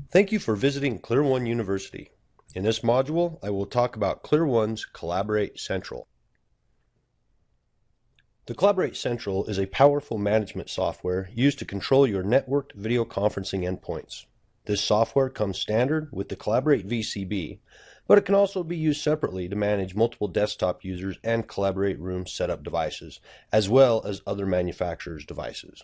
Thank you for visiting ClearOne University. In this module, I will talk about ClearOne's Collaborate Central. The Collaborate Central is a powerful management software used to control your networked video conferencing endpoints. This software comes standard with the Collaborate VCB, but it can also be used separately to manage multiple desktop users and Collaborate Room setup devices, as well as other manufacturers' devices.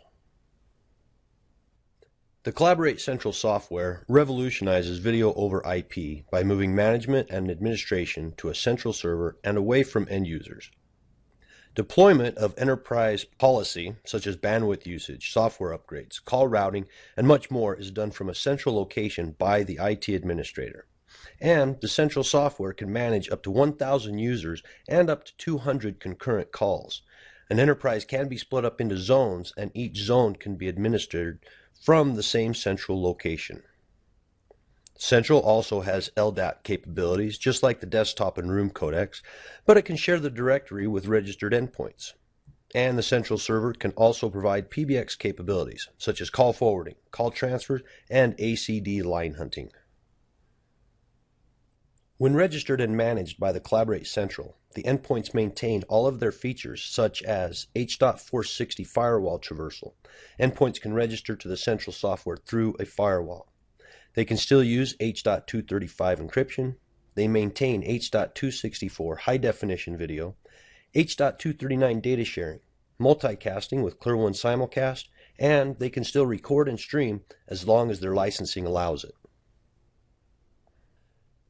The Collaborate Central software revolutionizes video over IP by moving management and administration to a central server and away from end users. Deployment of enterprise policy, such as bandwidth usage, software upgrades, call routing, and much more is done from a central location by the IT administrator. And the central software can manage up to 1,000 users and up to 200 concurrent calls. An enterprise can be split up into zones, and each zone can be administered from the same central location. Central also has LDAP capabilities, just like the desktop and room codecs, but it can share the directory with registered endpoints. And the central server can also provide PBX capabilities, such as call forwarding, call transfers, and ACD line hunting. When registered and managed by the Collaborate Central, the endpoints maintain all of their features, such as H.460 firewall traversal. Endpoints can register to the central software through a firewall. They can still use H.235 encryption. They maintain H.264 high-definition video, H.239 data sharing, multicasting with ClearOne Simulcast, and they can still record and stream as long as their licensing allows it.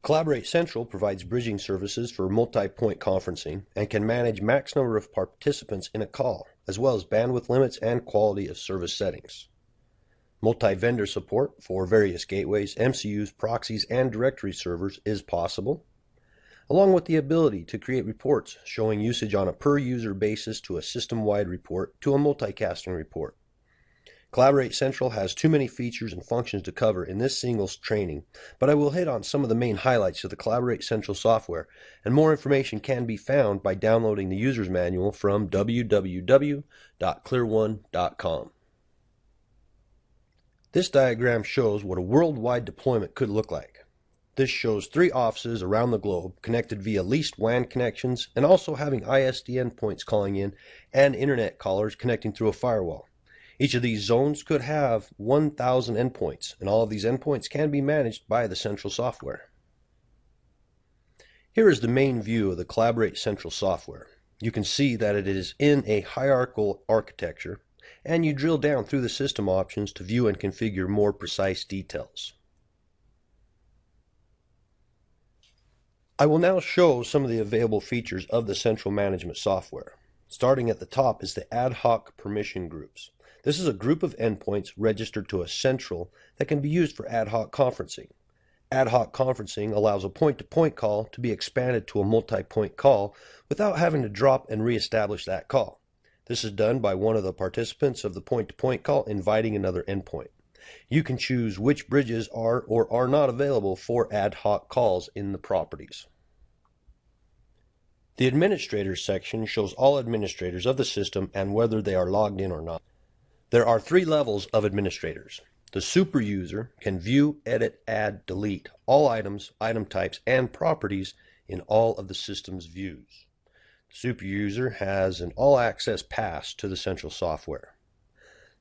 Collaborate Central provides bridging services for multi-point conferencing and can manage max number of participants in a call, as well as bandwidth limits and quality of service settings. Multi-vendor support for various gateways, MCUs, proxies, and directory servers is possible, along with the ability to create reports showing usage on a per-user basis to a system-wide report to a multicasting report. Collaborate Central has too many features and functions to cover in this singles training, but I will hit on some of the main highlights of the Collaborate Central software, and more information can be found by downloading the user's manual from www.clearone.com. This diagram shows what a worldwide deployment could look like. This shows 3 offices around the globe connected via leased WAN connections and also having ISDN points calling in and internet callers connecting through a firewall. Each of these zones could have 1,000 endpoints, and all of these endpoints can be managed by the central software. Here is the main view of the Collaborate Central software. You can see that it is in a hierarchical architecture, and you drill down through the system options to view and configure more precise details. I will now show some of the available features of the central management software. Starting at the top is the Ad-Hoc permission groups. This is a group of endpoints registered to a central that can be used for ad hoc conferencing. Ad hoc conferencing allows a point-to-point call to be expanded to a multi-point call without having to drop and reestablish that call. This is done by one of the participants of the point-to-point call inviting another endpoint. You can choose which bridges are or are not available for ad hoc calls in the properties. The Administrators section shows all administrators of the system and whether they are logged in or not. There are 3 levels of administrators. The super user can view, edit, add, delete all items, item types, and properties in all of the system's views. The super user has an all-access pass to the central software.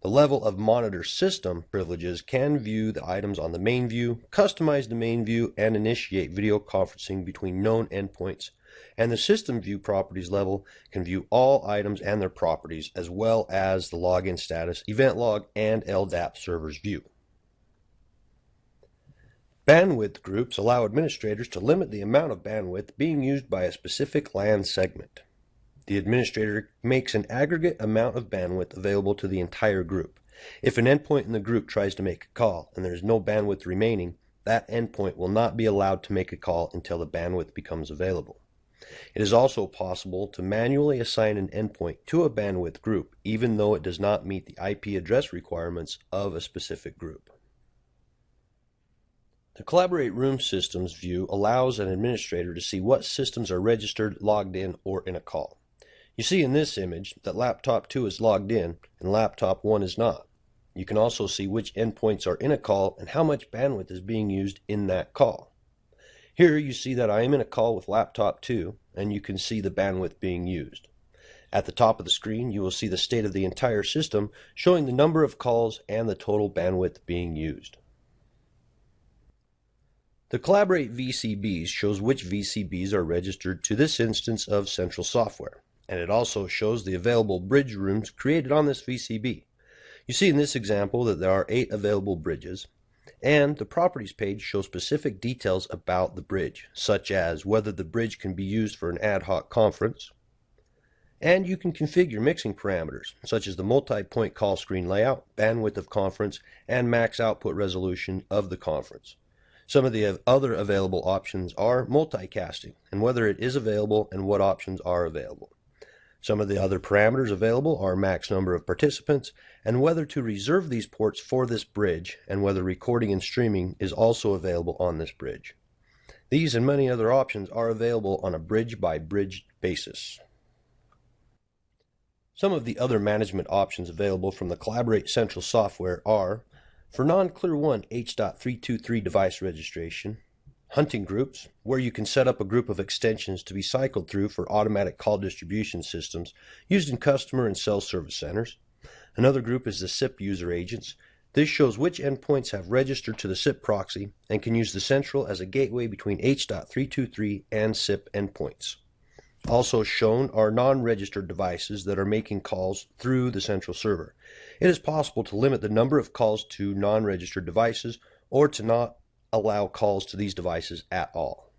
The level of monitor system privileges can view the items on the main view, customize the main view, and initiate video conferencing between known endpoints. And the system view properties level can view all items and their properties, as well as the login status, event log, and LDAP servers view. Bandwidth groups allow administrators to limit the amount of bandwidth being used by a specific LAN segment. The administrator makes an aggregate amount of bandwidth available to the entire group. If an endpoint in the group tries to make a call and there is no bandwidth remaining, that endpoint will not be allowed to make a call until the bandwidth becomes available. It is also possible to manually assign an endpoint to a bandwidth group, even though it does not meet the IP address requirements of a specific group. The Collaborate Room Systems view allows an administrator to see what systems are registered, logged in, or in a call. You see in this image that laptop 2 is logged in and laptop 1 is not. You can also see which endpoints are in a call and how much bandwidth is being used in that call. Here you see that I am in a call with laptop 2, and you can see the bandwidth being used. At the top of the screen, you will see the state of the entire system, showing the number of calls and the total bandwidth being used. The Collaborate VCBs shows which VCBs are registered to this instance of Central Software, and it also shows the available bridge rooms created on this VCB. You see in this example that there are 8 available bridges, and the Properties page shows specific details about the bridge, such as whether the bridge can be used for an ad hoc conference, and you can configure mixing parameters, such as the multi-point call screen layout, bandwidth of conference, and max output resolution of the conference. Some of the other available options are multicasting, and whether it is available and what options are available. Some of the other parameters available are max number of participants, and whether to reserve these ports for this bridge, and whether recording and streaming is also available on this bridge. These and many other options are available on a bridge-by-bridge basis. Some of the other management options available from the Collaborate Central software are: for non-Clear 1 H.323 device registration, hunting groups, where you can set up a group of extensions to be cycled through for automatic call distribution systems used in customer and self-service centers. Another group is the SIP user agents. This shows which endpoints have registered to the SIP proxy and can use the Central as a gateway between H.323 and SIP endpoints. Also shown are non-registered devices that are making calls through the Central server. It is possible to limit the number of calls to non-registered devices or to not allow calls to these devices at all.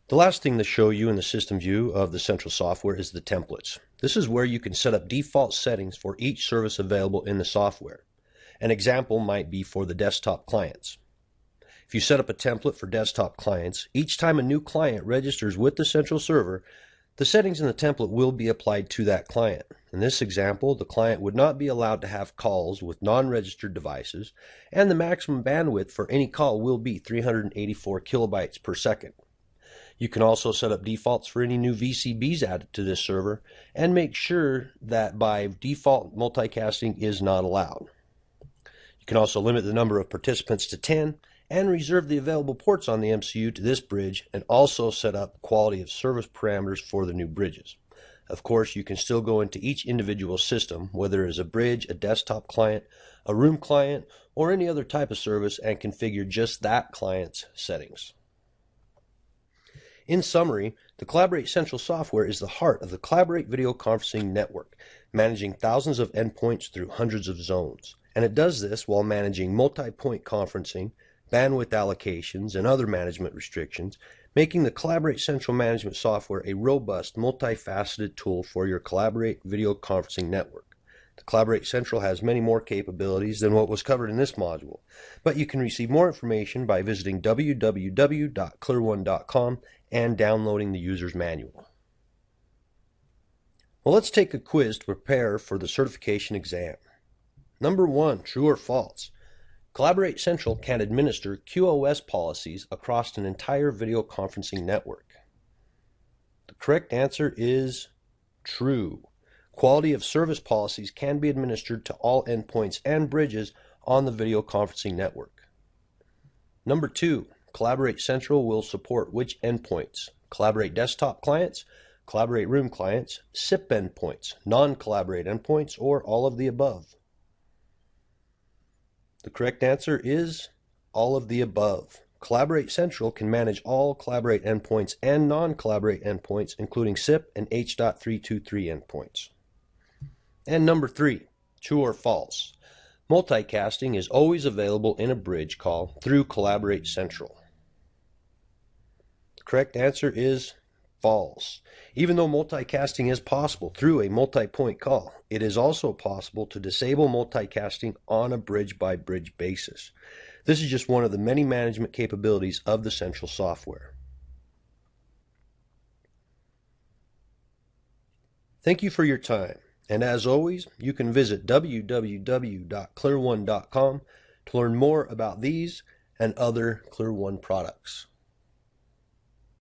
The last thing to show you in the system view of the Central software is the templates. This is where you can set up default settings for each service available in the software. An example might be for the desktop clients. If you set up a template for desktop clients, each time a new client registers with the Central server, the settings in the template will be applied to that client. In this example, the client would not be allowed to have calls with non-registered devices, and the maximum bandwidth for any call will be 384 kilobytes per second. You can also set up defaults for any new VCBs added to this server, and make sure that by default multicasting is not allowed. You can also limit the number of participants to 10, and reserve the available ports on the MCU to this bridge, and also set up quality of service parameters for the new bridges. Of course, you can still go into each individual system, whether it is a bridge, a desktop client, a room client, or any other type of service, and configure just that client's settings. In summary, the Collaborate Central software is the heart of the Collaborate video conferencing network, managing thousands of endpoints through hundreds of zones. And it does this while managing multi-point conferencing, bandwidth allocations, and other management restrictions, making the Collaborate Central management software a robust, multifaceted tool for your Collaborate video conferencing network. The Collaborate Central has many more capabilities than what was covered in this module, but you can receive more information by visiting www.clearone.com and downloading the user's manual. Well, let's take a quiz to prepare for the certification exam. Number 1, true or false? Collaborate Central can administer QoS policies across an entire video conferencing network. The correct answer is true. Quality of service policies can be administered to all endpoints and bridges on the video conferencing network. Number 2, Collaborate Central will support which endpoints? Collaborate desktop clients, Collaborate room clients, SIP endpoints, non-Collaborate endpoints, or all of the above. The correct answer is all of the above. Collaborate Central can manage all Collaborate endpoints and non-Collaborate endpoints, including SIP and H.323 endpoints. And number 3, true or false? Multicasting is always available in a bridge call through Collaborate Central. The correct answer is false. Even though multicasting is possible through a multi-point call, it is also possible to disable multicasting on a bridge-by-bridge basis. This is just one of the many management capabilities of the Central software. Thank you for your time, and as always, you can visit www.clearone.com to learn more about these and other Clear One products.